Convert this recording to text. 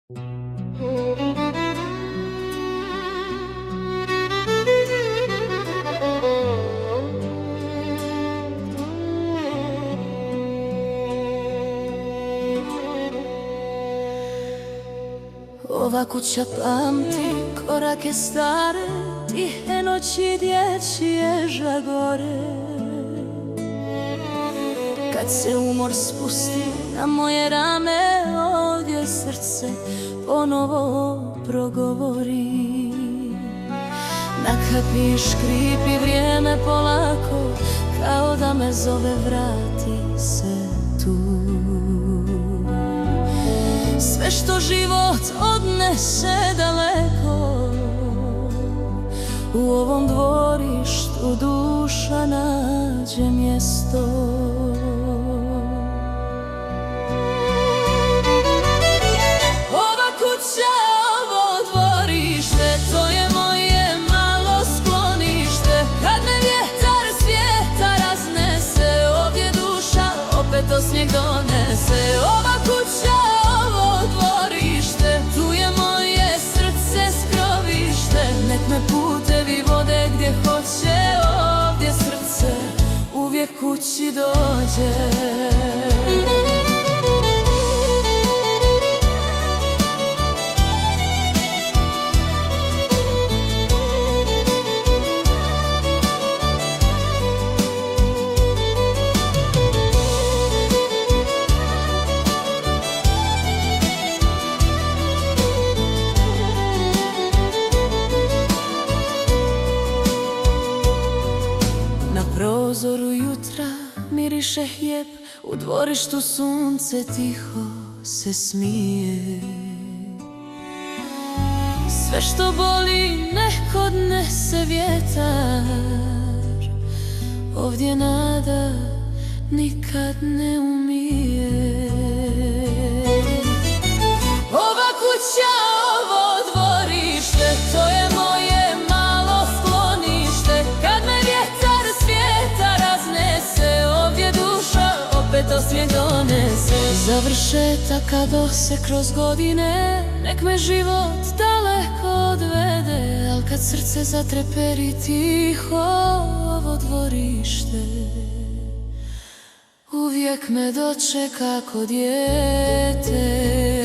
Ova kuća pamti korake stare, tihe noći dječje žagore. Kad se umor spusti na moje rame, ovdje srce ponovo progovori. Na kapi škripi vrijeme polako, kao da me zove vrati se tu. Sve što život odnese daleko, u ovom dvorištu duša nađe mjesto. Ova kuća, ovo dvorište, to je moje malo sklonište. Kad me vjetar svijeta raznese, ovdje duša opet osmijeh donese. Ova kuća, nek me putevi vode gdje hoće, ovdje srce uvijek kući dođe. Na prozoru jutra miriše hljeb, u dvorištu sunce tiho se smije. Sve što boli nek odnese vjetar, ovdje nada nikad ne umije. Ova kuća, ovo dvorište, to je moje malo sklonište. Kad me vjetar svijeta raznese, ovdje duša opet osmijeh donese. Završetaka doseg kroz godine, nek me život daleko odvede, al kad srce zatreperi tiho, ovo dvorište uvijek me dočeka ko dijete.